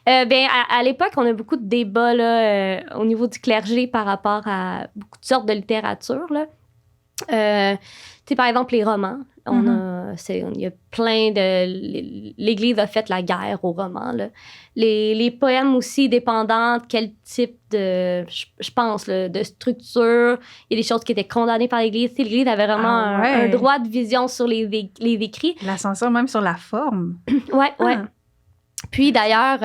B: À l'époque, on a beaucoup de débats, là, au niveau du clergé par rapport à beaucoup de sortes de littérature, là. Tu sais, par exemple, les romans. Il y a plein de... L'Église a fait la guerre aux romans, là. Les poèmes aussi, dépendant de quel type de... Je pense, là, de structure. Il y a des choses qui étaient condamnées par l'Église. Tu sais, l'Église avait vraiment un droit de vision sur les écrits.
A: La censure même sur la forme.
B: Ouais. Puis d'ailleurs,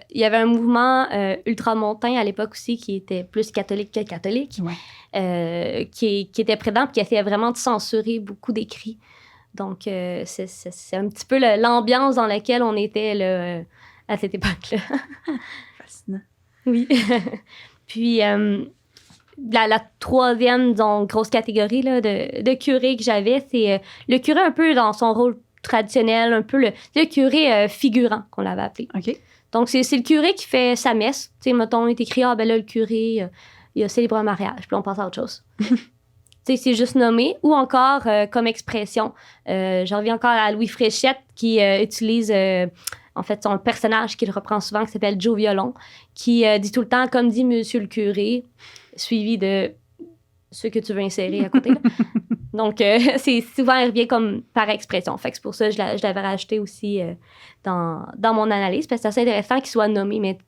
B: il y avait un mouvement ultramontain à l'époque aussi qui était plus catholique que catholique, qui était présent et qui essayait vraiment de censurer beaucoup d'écrits. Donc, c'est un petit peu l'ambiance dans laquelle on était là, à cette époque-là.
A: Fascinant.
B: Oui. Puis, la troisième, donc, grosse catégorie là, de curé que j'avais, c'est le curé un peu dans son rôle traditionnel, un peu le curé figurant qu'on l'avait appelé.
A: OK.
B: Donc, c'est le curé qui fait sa messe. Tu sais, mettons, il est écrit, ben là, le curé, il a célébré un mariage, puis on passe à autre chose. Tu sais, c'est juste nommé. Ou encore, comme expression, je reviens encore à Louis Fréchette qui utilise, en fait, son personnage qu'il reprend souvent, qui s'appelle Joe Violon, qui dit tout le temps, comme dit Monsieur le curé, suivi de ceux que tu veux insérer à côté, là. Donc, c'est souvent, il revient comme par expression. Fait que c'est pour ça que je l'avais rajouté aussi dans mon analyse, parce que c'est assez intéressant qu'il soit nommé. Mais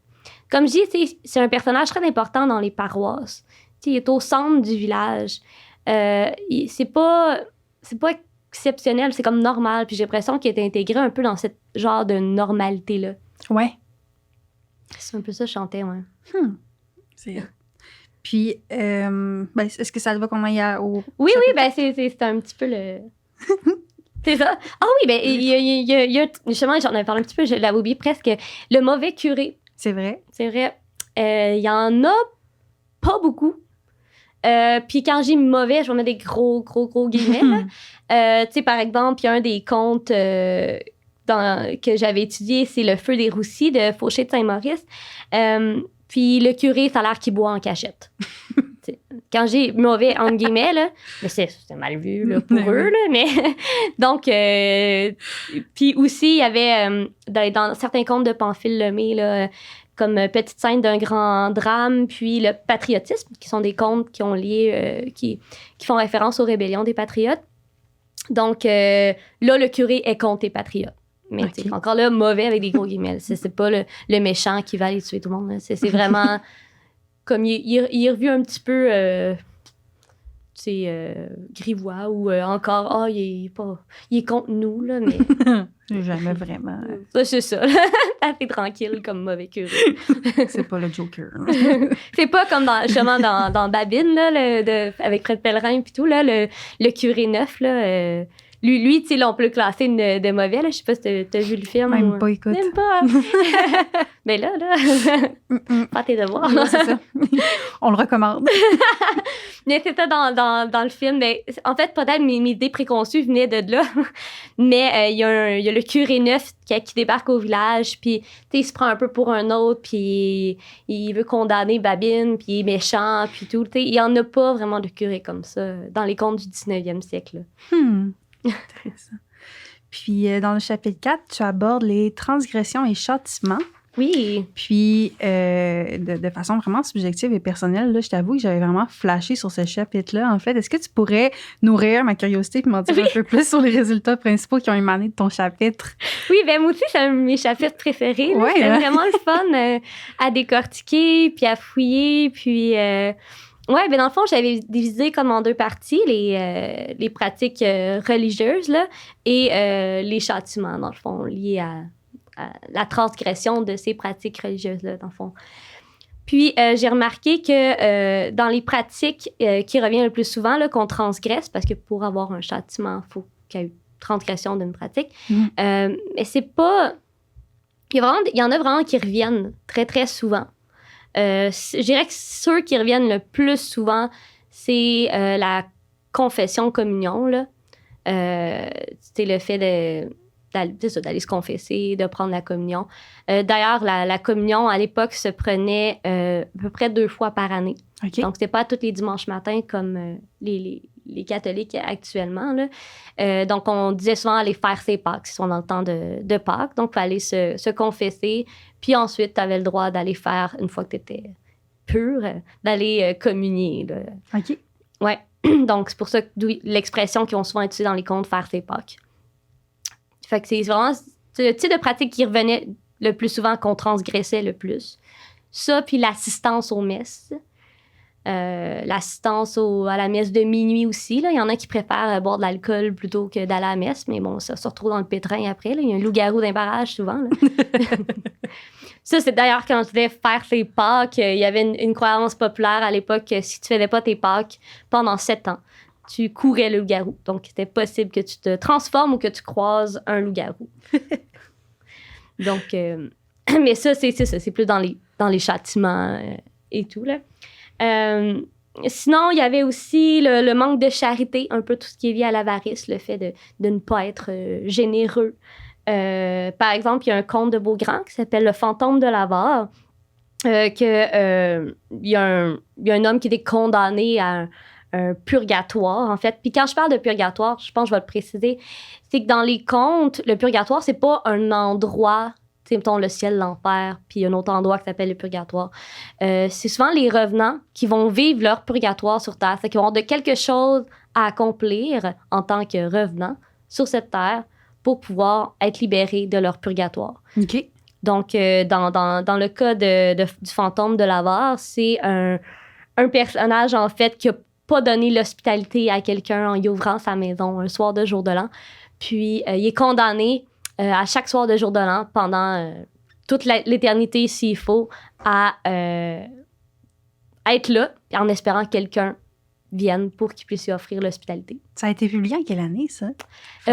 B: comme je dis, c'est un personnage très important dans les paroisses. T'sais, il est au centre du village. C'est pas exceptionnel, c'est comme normal. Puis j'ai l'impression qu'il est intégré un peu dans ce genre de normalité-là.
A: Ouais.
B: C'est un peu ça que je chantais, ouais.
A: C'est... Puis, est-ce que ça te va qu'on aille au...
B: Oui, ben c'est un petit peu le... C'est ça. Ah oui, ben il y a justement, j'en avais parlé un petit peu, je l'avais oublié presque, le mauvais curé.
A: C'est vrai.
B: C'est vrai. Il y en a pas beaucoup. Puis quand j'ai mauvais, je vais mettre des gros guillemets. Tu sais, par exemple, il y a un des contes que j'avais étudié, c'est Le Feu des Roussys de Fauché de Saint-Maurice. Puis le curé, ça a l'air qu'il boit en cachette. Quand j'ai mauvais, entre guillemets, là, mais c'est mal vu là, pour eux, là, mais... Donc, puis aussi, il y avait, dans certains contes de Pamphile Lemay, là, comme Petite scène d'un grand drame, puis le patriotisme, qui sont des contes qui ont lié, qui font référence aux rébellions des patriotes. Donc, là, le curé est contre les patriotes. Mais okay. Encore là, mauvais avec des gros guillemets. C'est pas le méchant qui va aller tuer tout le monde. C'est vraiment comme il est revu un petit peu grivois ou encore il est contre nous là, mais
A: jamais vraiment.
B: C'est ça. Assez tranquille comme mauvais curé.
A: C'est pas le Joker.
B: C'est pas comme dans Babine là, avec Fred Pellerin puis tout là, le curé neuf là. Lui, tu sais, là, on peut le classer de mauvais, là. Je sais pas si t'as vu le film.
A: Même pas, écoute.
B: Même pas. Mais là, pas tes devoirs.
A: Non, c'est ça. On le recommande.
B: Mais c'est ça dans le film. Mais, en fait, peut-être mes idées préconçues venaient de là. Mais il y a le curé neuf qui débarque au village, puis, tu sais, il se prend un peu pour un autre, puis il veut condamner Babine, puis il est méchant, puis tout. Tu sais, il y en a pas vraiment de curé comme ça dans les contes du 19e siècle.
A: Intéressant. Puis, dans le chapitre 4, tu abordes les transgressions et châtiments.
B: Oui.
A: Puis, de façon vraiment subjective et personnelle, là, je t'avoue que j'avais vraiment flashé sur ce chapitre-là. En fait, est-ce que tu pourrais nourrir ma curiosité et m'en dire un peu plus sur les résultats principaux qui ont émané de ton chapitre?
B: Oui, ben moi aussi, c'est un de mes chapitres préférés. Ouais, c'est vraiment le fun à décortiquer, puis à fouiller, puis... Oui, bien dans le fond, j'avais divisé comme en deux parties, les pratiques religieuses là, et les châtiments, dans le fond, liés à la transgression de ces pratiques religieuses-là, dans le fond. Puis, j'ai remarqué que dans les pratiques qui reviennent le plus souvent, là, qu'on transgresse, parce que pour avoir un châtiment, il faut qu'il y ait une transgression d'une pratique, mais c'est pas... Il y en a vraiment qui reviennent très, très souvent. Je dirais que ceux qui reviennent le plus souvent, c'est la confession-communion, là. C'est le fait d'aller se confesser, de prendre la communion. D'ailleurs, la communion, à l'époque, se prenait à peu près 2 fois par année.
A: OK.
B: Donc, c'était pas tous les dimanches matins comme les catholiques actuellement, là. Donc, on disait souvent aller faire ses Pâques, si on dans le temps de Pâques. Donc, il fallait se confesser. Puis ensuite, tu avais le droit d'aller faire, une fois que tu étais pur, d'aller communier, là.
A: OK.
B: Ouais. Donc, c'est pour ça que l'expression qu'ils ont souvent utilisée dans les contes, faire ses Pâques. Fait que c'est vraiment le type de pratique qui revenait le plus souvent qu'on transgressait le plus. Ça, puis l'assistance aux messes. L'assistance à la messe de minuit aussi. Là. Il y en a qui préfèrent boire de l'alcool plutôt que d'aller à la messe, mais bon, ça se retrouve dans le pétrin après. Là. Il y a un loup-garou d'un barrage souvent. Là. Ça, c'est d'ailleurs quand je devais faire ses Pâques, il y avait une croyance populaire à l'époque que si tu ne faisais pas tes Pâques pendant 7 ans, tu courais le loup-garou. Donc, c'était possible que tu te transformes ou que tu croises un loup-garou. Donc, mais ça, c'est plus dans les châtiments et tout, là. Sinon, il y avait aussi le manque de charité, un peu tout ce qui est lié à l'avarice, le fait de ne pas être généreux. Par exemple, il y a un conte de Beaugrand qui s'appelle Le fantôme de l'avare, il y a un homme qui était condamné à un purgatoire, en fait. Puis quand je parle de purgatoire, je pense que je vais le préciser, c'est que dans les contes, le purgatoire, c'est pas un endroit, tu sais, mettons le ciel, l'enfer, puis un autre endroit qui s'appelle le purgatoire. C'est souvent les revenants qui vont vivre leur purgatoire sur Terre. C'est qu'ils vont avoir de quelque chose à accomplir en tant que revenants sur cette Terre pour pouvoir être libérés de leur purgatoire.
A: OK.
B: Donc, dans le cas du fantôme de l'avare, c'est un personnage, en fait, qui a pas donné l'hospitalité à quelqu'un en y ouvrant sa maison un soir de jour de l'an. Puis, il est condamné à chaque soir de jour de l'an pendant toute l'éternité, s'il faut, à être là en espérant que quelqu'un vienne pour qu'il puisse lui offrir l'hospitalité.
A: Ça a été publié en quelle année, ça?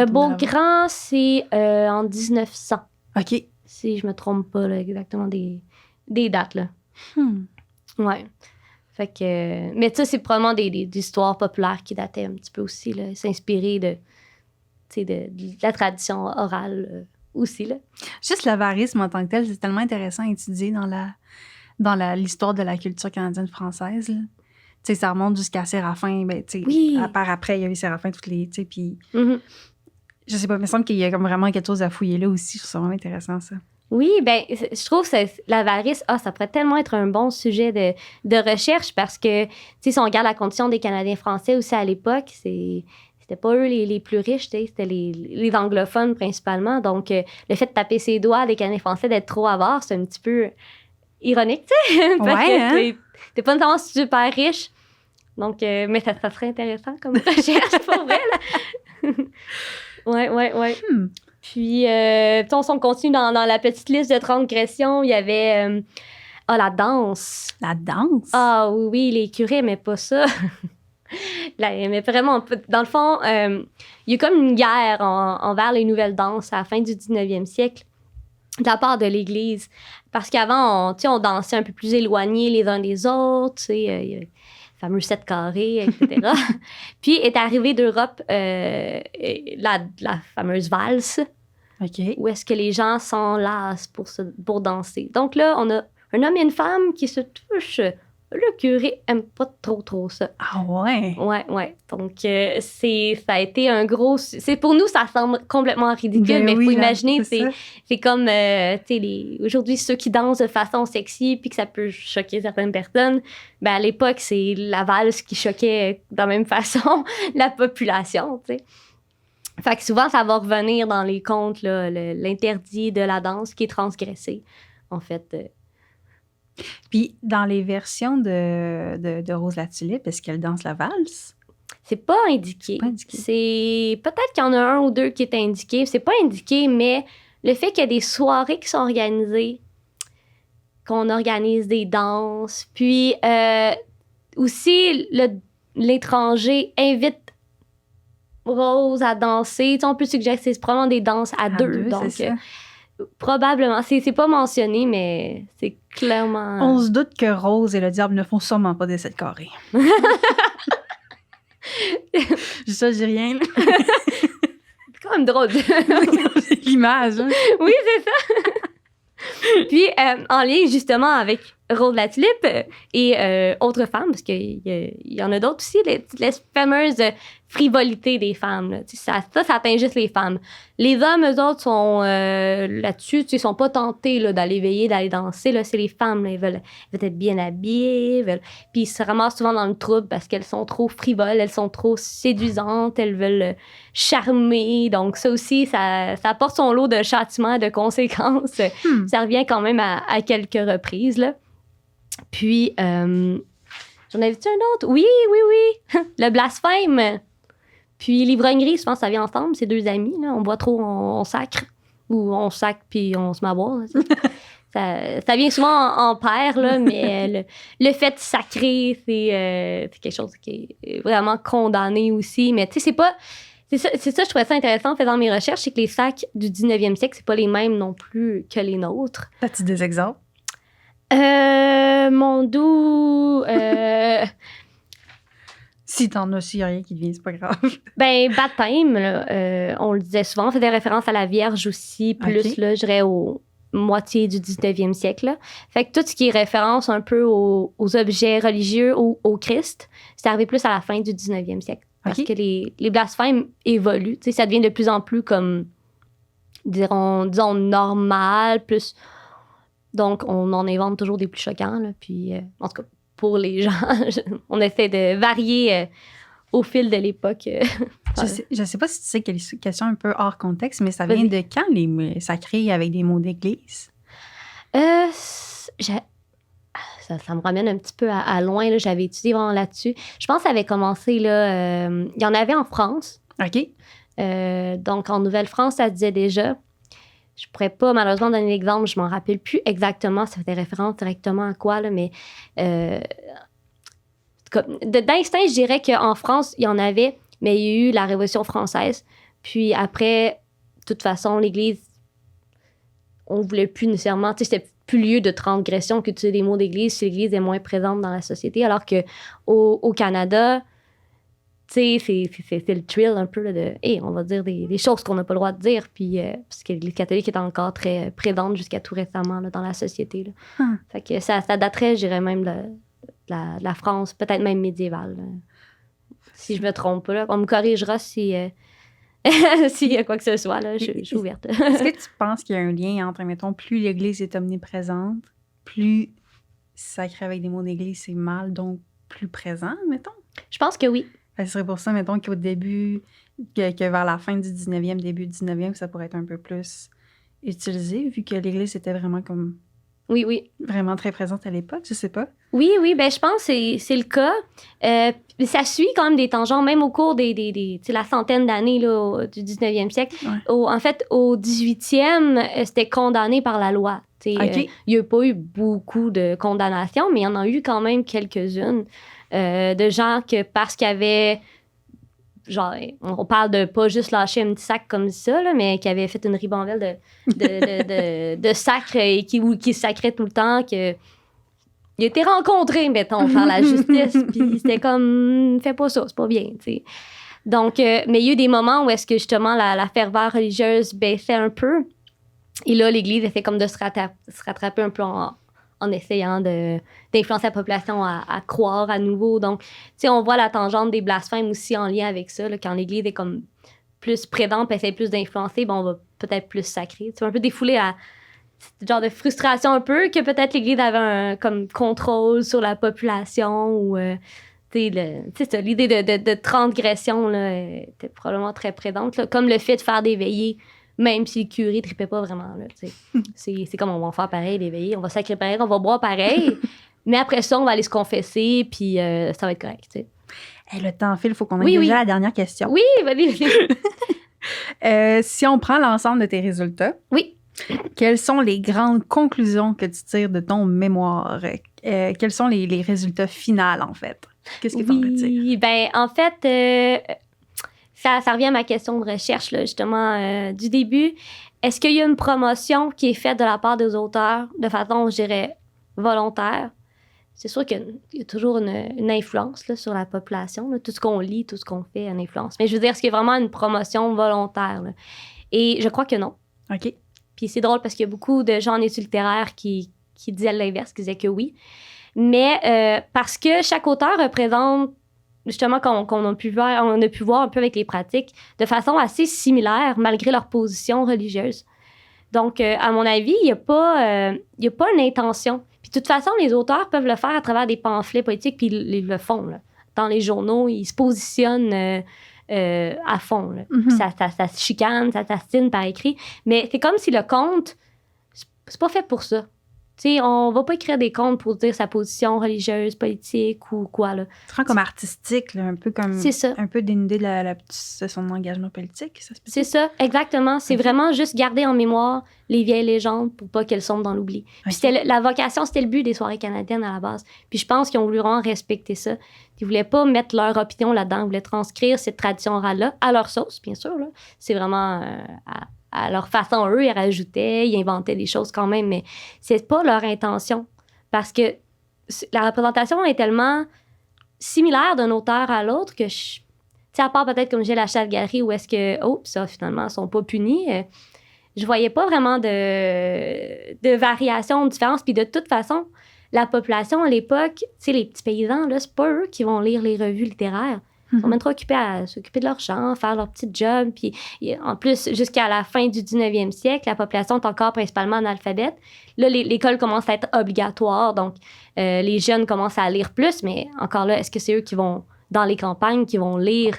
B: Beaugrand, c'est en 1900.
A: OK.
B: Si je me trompe pas, là, exactement des dates, là. Ouais. Fait que... mais ça, c'est probablement des histoires populaires qui dataient un petit peu aussi, là, s'inspirer de la tradition orale aussi, là.
A: Juste l'avarisme en tant que tel, c'est tellement intéressant à étudier dans l'histoire de la culture canadienne-française, là. Tu sais, ça remonte jusqu'à Séraphin, ben, tu sais,
B: Oui.
A: à part après, il y a eu Séraphin, toutes les, tu sais, puis...
B: Mm-hmm.
A: Je sais pas, il me semble qu'il y a comme vraiment quelque chose à fouiller là aussi. Je trouve ça vraiment intéressant, ça.
B: Oui, ben je trouve que l'avarice, ça pourrait tellement être un bon sujet de recherche parce que, tu sais, si on regarde la condition des Canadiens français aussi à l'époque, c'était pas eux les plus riches, tu sais, c'était les anglophones principalement. Donc, le fait de taper ses doigts des Canadiens français, d'être trop avare, c'est un petit peu ironique, tu sais, parce que t'es pas nécessairement super riche. Donc, mais ça serait intéressant comme recherche pour vrai, là. Ouais. Puis, si on continue dans la petite liste de transgressions, il y avait la danse.
A: La danse?
B: Ah oui, les curés n'aimaient pas ça. Mais vraiment, dans le fond, il y a comme une guerre envers les nouvelles danses à la fin du 19e siècle de la part de l'Église. Parce qu'avant, on dansait un peu plus éloignés les uns des autres, tu sais, fameux 7 carrés, etc. Puis est arrivée d'Europe la fameuse valse, où est-ce que les gens s'enlacent pour danser. Donc là, on a un homme et une femme qui se touchent. Le curé aime pas trop ça.
A: Ah ouais?
B: Ouais. Donc, ça a été un gros... pour nous, ça semble complètement ridicule, mais il faut imaginer, c'est comme, tu sais, aujourd'hui, ceux qui dansent de façon sexy puis que ça peut choquer certaines personnes, ben à l'époque, c'est la valse qui choquait de la même façon la population, tu sais. Fait que souvent, ça va revenir dans les contes, là, l'interdit de la danse qui est transgressé, en fait.
A: Puis, dans les versions de Rose la Tulipe, est-ce qu'elle danse la valse?
B: C'est pas indiqué. C'est peut-être qu'il y en a un ou deux qui est indiqué. C'est pas indiqué, mais le fait qu'il y a des soirées qui sont organisées, qu'on organise des danses, puis aussi l'étranger invite Rose à danser. Tu sais, on peut suggérer que c'est probablement des danses à deux. Donc, probablement. C'est pas mentionné, mais c'est clairement...
A: On se doute que Rose et le diable ne font sûrement pas des 7 carrés. Ça, j'ai rien. Là.
B: C'est quand même drôle.
A: L'image. Hein?
B: Oui, c'est ça. Puis, en lien justement avec Rose Latulippe et autres femmes, parce qu'il y en a d'autres aussi, les fameuses frivolités des femmes. Là. Ça atteint juste les femmes. Les hommes, eux autres, sont là-dessus, ils sont pas tentés là, d'aller veiller, d'aller danser. Là. C'est les femmes, là, ils veulent être bien habillées. Puis ils se ramassent souvent dans le trouble parce qu'elles sont trop frivoles, elles sont trop séduisantes, elles veulent charmer. Donc ça aussi, ça apporte son lot de châtiments, de conséquences. Ça revient quand même à quelques reprises, là. Puis, j'en avais-tu un autre? Oui. Le blasphème. Puis l'ivrognerie, souvent, ça vient ensemble. C'est deux amis. Là. On boit trop, on sacre. Ou on sacre, puis on se met à boire. Là, ça vient souvent en paire, là, mais le fait de sacrer, c'est quelque chose qui est vraiment condamné aussi. Mais tu sais, c'est ça, je trouvais ça intéressant en faisant mes recherches, c'est que les sacs du 19e siècle, c'est pas les mêmes non plus que les nôtres.
A: As-tu des exemples?
B: Mon doux...
A: Si t'en as, s'il y a rien qui te vient, c'est pas grave.
B: Ben, baptême, là, on le disait souvent, on faisait référence à la Vierge aussi, plus, là, je dirais, aux moitié du 19e siècle. Là. Fait que tout ce qui est référence un peu aux objets religieux ou au Christ, c'est arrivé plus à la fin du 19e siècle. Parce que les blasphèmes évoluent. Tu sais, ça devient de plus en plus comme, disons, normal, plus... Donc, on en invente toujours des plus choquants. Là, puis, en tout cas, pour les gens, on essaie de varier au fil de l'époque.
A: Je sais pas si tu sais quelle question un peu hors contexte, mais ça vient de quand les sacrés avec des mots d'église?
B: Ça me ramène un petit peu à loin. Là, j'avais étudié vraiment là-dessus. Je pense que ça avait commencé, là... il y en avait en France.
A: OK.
B: Donc, en Nouvelle-France, ça disait déjà... Je pourrais pas, malheureusement, donner l'exemple. Je m'en rappelle plus exactement. Ça faisait référence directement à quoi, là, mais... d'instinct, je dirais qu'en France, il y en avait, mais il y a eu la Révolution française. Puis après, de toute façon, l'Église, on voulait plus nécessairement... Tu sais, c'était plus lieu de transgression que d'utiliser des mots d'Église si l'Église est moins présente dans la société. Alors qu'au Canada... Tu sais, c'est le thrill un peu là, de hey, on va dire des choses qu'on n'a pas le droit de dire, puis parce que l'Église catholique est encore très présente jusqu'à tout récemment là, dans la société. Là. Fait que ça daterait, je dirais même, de la France, peut-être même médiévale. Là. Si je me trompe pas, là. On me corrigera si s'il y a quoi que ce soit. Là, je suis ouverte.
A: Est-ce que tu penses qu'il y a un lien entre, mettons, plus l'Église est omniprésente, plus sacré avec des mots d'Église, c'est mal, donc plus présent, mettons?
B: Je pense que oui.
A: Ce serait pour ça, mettons, qu'au début, que vers la fin du 19e, début du 19e, ça pourrait être un peu plus utilisé, vu que l'Église était vraiment comme...
B: Oui.
A: Vraiment très présente à l'époque, je sais pas.
B: Oui, ben je pense que c'est le cas. Ça suit quand même des tangents, même au cours la centaine d'années là, du 19e siècle. Ouais. En fait, au 18e, c'était condamné par la loi. Il n'y a pas eu beaucoup de condamnations, mais il y en a eu quand même quelques-unes. De gens que parce qu'il y avait, genre, on parle de pas juste lâcher un petit sac comme ça, là, mais qui avait fait une ribambelle de sacres et qui sacrait tout le temps, que il a été rencontré, mettons, par la justice, puis c'était comme, fais pas ça, c'est pas bien, tu sais. Donc, mais il y a eu des moments où est-ce que justement la ferveur religieuse baissait un peu, et là, l'Église essaie comme de se rattraper un peu en essayant d'influencer la population à croire à nouveau. Donc, tu sais, on voit la tangente des blasphèmes aussi en lien avec ça. Là, quand l'Église est comme plus présente, essaie plus d'influencer, on va peut-être plus sacrer. Tu sais, un peu défouler à ce genre de frustration un peu que peut-être l'Église avait un comme contrôle sur la population ou... tu sais, l'idée de transgression là, était probablement très présente. Là, comme le fait de faire des veillées, même si le curé ne tripait pas vraiment. Là, c'est comme on va en faire pareil, des veillées, on va sacrer pareil, on va boire pareil, mais après ça, on va aller se confesser, puis ça va être correct. Hey,
A: le temps file, il faut qu'on aille déjà à la dernière question.
B: Oui, vas-y.
A: Si on prend l'ensemble de tes résultats, quelles sont les grandes conclusions que tu tires de ton mémoire? Quels sont les résultats finaux, en fait? Qu'est-ce que tu en retires?
B: Ben, en fait... Ça revient à ma question de recherche, là, justement, du début. Est-ce qu'il y a une promotion qui est faite de la part des auteurs de façon, je dirais, volontaire? C'est sûr qu'il y a toujours une influence là, sur la population. Là. Tout ce qu'on lit, tout ce qu'on fait a une influence. Mais je veux dire, est-ce qu'il y a vraiment une promotion volontaire? Là? Et je crois que non.
A: OK.
B: Puis c'est drôle parce qu'il y a beaucoup de gens en études littéraires qui qui disaient l'inverse, qui disaient que oui. Mais parce que chaque auteur représente, justement, qu'on a pu voir un peu avec les pratiques, de façon assez similaire, malgré leur position religieuse. Donc, à mon avis, il n'y a pas une intention. Puis, de toute façon, les auteurs peuvent le faire à travers des pamphlets politiques, puis ils le font, là. Dans les journaux, ils se positionnent à fond, là. Puis ça se chicane, ça s'astine par écrit. Mais c'est comme si le conte, c'est pas fait pour ça. Tu sais, on va pas écrire des contes pour dire sa position religieuse, politique ou quoi, là.
A: C'est vraiment comme artistique, là, un peu comme...
B: C'est ça.
A: Un peu dénudé de son engagement politique, ça se peut?
B: C'est ça, exactement. C'est vraiment juste garder en mémoire les vieilles légendes pour pas qu'elles tombent dans l'oubli. Puis c'était la vocation, c'était le but des soirées canadiennes à la base. Puis je pense qu'ils ont voulu vraiment respecter ça. Ils voulaient pas mettre leur opinion là-dedans. Ils voulaient transcrire cette tradition orale-là à leur sauce, bien sûr, là. C'est vraiment... à leur façon, eux, ils rajoutaient, ils inventaient des choses quand même, mais c'est pas leur intention. Parce que la représentation est tellement similaire d'un auteur à l'autre que, tu sais, à part peut-être comme j'ai la Chatte-Galerie où est-ce que, ça, finalement, ils sont pas punis, je voyais pas vraiment de variation, de différence. Puis de toute façon, la population à l'époque, tu sais, les petits paysans, là, c'est pas eux qui vont lire les revues littéraires. Ils sont même trop occupés à s'occuper de leur champ, faire leur petit job. Puis en plus, jusqu'à la fin du 19e siècle, la population est encore principalement analphabète. Là, l'école commence à être obligatoire. Donc, les jeunes commencent à lire plus. Mais encore là, est-ce que c'est eux qui vont, dans les campagnes, qui vont lire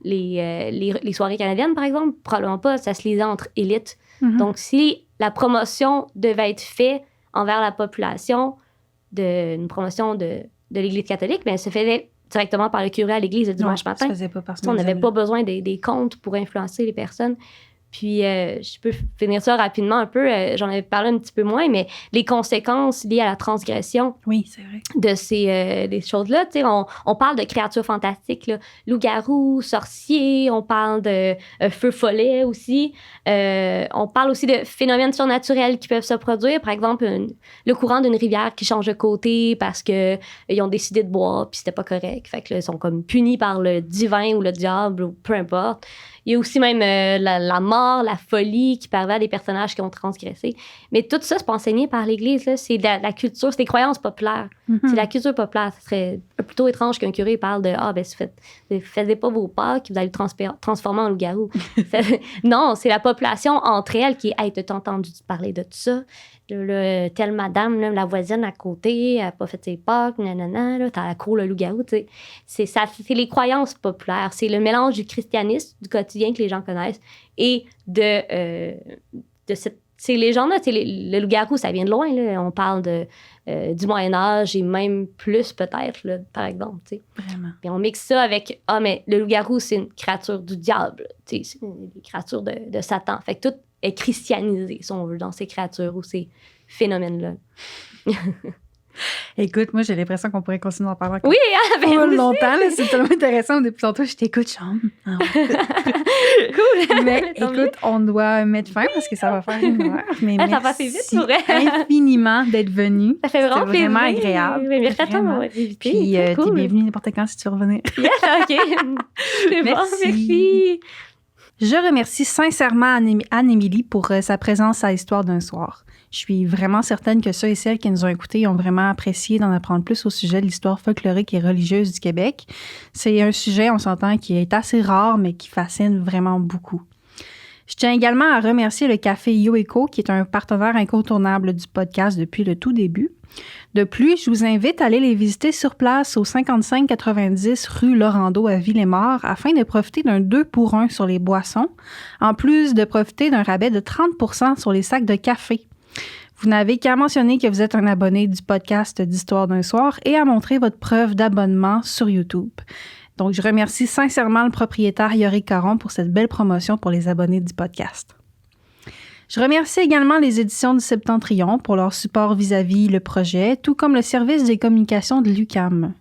B: les soirées canadiennes, par exemple? Probablement pas. Ça se lisait entre élites. Donc, si la promotion devait être faite envers la population, une promotion de l'Église catholique, bien, elle se faisait directement par le curé à l'église le dimanche matin.
A: Ça se faisait pas par
B: on n'avait pas besoin des contes pour influencer les personnes. Puis, je peux finir ça rapidement un peu. J'en avais parlé un petit peu moins, mais les conséquences liées à la transgression
A: oui, c'est vrai.
B: de des choses-là. Tu sais, on parle de créatures fantastiques, là. Loups-garous, sorciers, on parle de feux follets aussi. On parle aussi de phénomènes surnaturels qui peuvent se produire. Par exemple, le courant d'une rivière qui change de côté parce qu'ils ont décidé de boire puis c'était pas correct. Fait que là, ils sont comme punis par le divin ou le diable ou peu importe. Il y a aussi même la mort, la folie qui parvient à des personnages qui ont transgressé. Mais tout ça, c'est pas enseigné par l'Église. Là. C'est de la culture, c'est des croyances populaires. C'est la culture populaire. Ce serait plutôt étrange qu'un curé parle de « Ah, ben, faites pas vos Pâques, vous allez transformer en loup-garou. » Non, c'est la population entre elles qui est « Hey, t'as entendu parler de tout ça? Telle madame, là, la voisine à côté, elle n'a pas fait ses Pâques, nanana, là, t'as la cour le loup-garou. » C'est les croyances populaires. C'est le mélange du christianisme, du quotidien que les gens connaissent, et de ces légendes-là. Le loup-garou, ça vient de loin. Là. On parle du Moyen-Âge et même plus peut-être, là, par exemple. T'sais.
A: Vraiment.
B: Puis on mixe ça avec « Ah, mais le loup-garou, c'est une créature du diable. » C'est une créature de Satan. Fait que tout est christianisé, si on veut, dans ces créatures ou ces phénomènes-là.
A: Écoute, moi, j'ai l'impression qu'on pourrait continuer à en parler encore
B: longtemps.
A: Là, c'est tellement intéressant. Depuis tantôt, je t'écoute, chambre.
B: Cool.
A: Mais écoute, on doit mettre fin parce que ça va faire une heure. Mais
B: ça passe vite, c'est vrai.
A: Infiniment d'être venu.
B: Ça fait vraiment plaisir.
A: Vraiment agréable.
B: Mais merci à toi de m'avoir invité.
A: Puis, t'es bienvenue n'importe quand si tu veux revenir.
B: Yes, OK. C'est bon, merci.
A: Je remercie sincèrement Anne-Émilie pour sa présence à Histoire d'un soir. Je suis vraiment certaine que ceux et celles qui nous ont écoutés ont vraiment apprécié d'en apprendre plus au sujet de l'histoire folklorique et religieuse du Québec. C'est un sujet, on s'entend, qui est assez rare, mais qui fascine vraiment beaucoup. Je tiens également à remercier le Café Yoeco, qui est un partenaire incontournable du podcast depuis le tout début. De plus, je vous invite à aller les visiter sur place au 5590 rue Laurando à Villemort afin de profiter d'un 2 pour 1 sur les boissons, en plus de profiter d'un rabais de 30% sur les sacs de café. Vous n'avez qu'à mentionner que vous êtes un abonné du podcast d'Histoire d'un soir et à montrer votre preuve d'abonnement sur YouTube. Donc, je remercie sincèrement le propriétaire Yorick Caron pour cette belle promotion pour les abonnés du podcast. Je remercie également les éditions du Septentrion pour leur support vis-à-vis le projet, tout comme le service des communications de l'UQAM.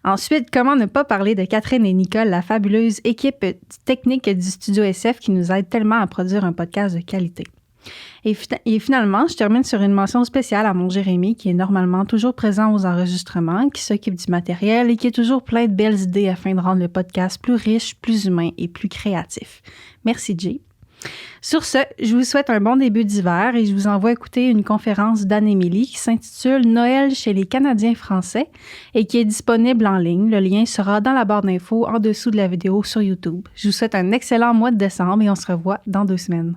A: Ensuite, comment ne pas parler de Catherine et Nicole, la fabuleuse équipe technique du Studio SF qui nous aide tellement à produire un podcast de qualité. Et finalement, je termine sur une mention spéciale à mon Jérémy, qui est normalement toujours présent aux enregistrements, qui s'occupe du matériel et qui est toujours plein de belles idées afin de rendre le podcast plus riche, plus humain et plus créatif. Merci, Jay. Sur ce, je vous souhaite un bon début d'hiver et je vous envoie écouter une conférence d'Anne-Émilie qui s'intitule « Noël chez les Canadiens français » et qui est disponible en ligne. Le lien sera dans la barre d'infos en dessous de la vidéo sur YouTube. Je vous souhaite un excellent mois de décembre et on se revoit dans 2 semaines.